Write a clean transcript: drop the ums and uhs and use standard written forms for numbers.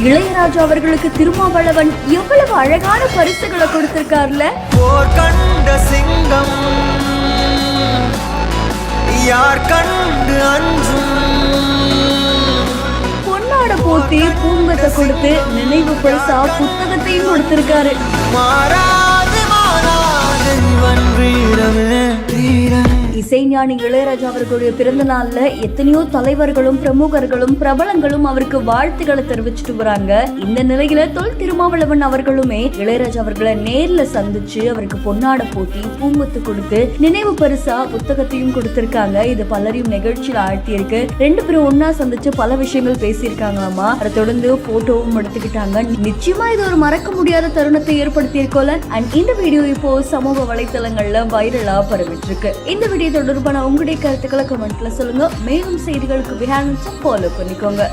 இளையராஜா அவர்களுக்கு திருமாவளவன் எவ்வளவு அழகான பரிசுகளை கொடுத்திருக்காருல. போர் கண்ட சிங்கம் யார் கண்டு அஞ்சும், பொன்னாட போட்டி பூங்கத்தை கொடுத்து நினைவு பரிசா புத்தகத்தையும் கொடுத்திருக்காரு. மாறாது மாறாது இவன் வீரமே வீரன். இசைஞானி இளையராஜா அவர்களுடைய பிறந்த நாள்ல எத்தனையோ தலைவர்களும் பிரமுகர்களும் பிரபலங்களும் அவருக்கு வாழ்த்துக்களை தெரிவிச்சுட்டு வராங்க. இந்த நிலையில தொல் திருமாவளவன் அவர்களுமே இளையராஜா அவர்களை நேர்ல சந்திச்சு அவருக்கு பொன்னாட போட்டி பூங்கொத்து கொடுத்து நினைவு பரிசா புத்தகத்தையும் கொடுத்திருக்காங்க. இது பலரையும் நிகழ்ச்சியில் ஆழ்த்தியிருக்கு. ரெண்டு பேரும் ஒன்னா சந்திச்சு பல விஷயங்கள் பேசியிருக்காங்களாமா. அதை தொடர்ந்து போட்டோவும் எடுத்துக்கிட்டாங்க. நிச்சயமா இது ஒரு மறக்க முடியாத தருணத்தை ஏற்படுத்தி இருக்கோல. அண்ட் இந்த வீடியோ இப்போ சமூக வலைத்தளங்கள்ல வைரலா பரவிட்டு இருக்கு. இந்த வீடியோ தொடர்பான உங்களுடைய கருத்துக்களை கமெண்ட்ல சொல்லுங்க. மேலும் செய்திகளுக்கு ஃபாலோ பண்ணிக்கோங்க.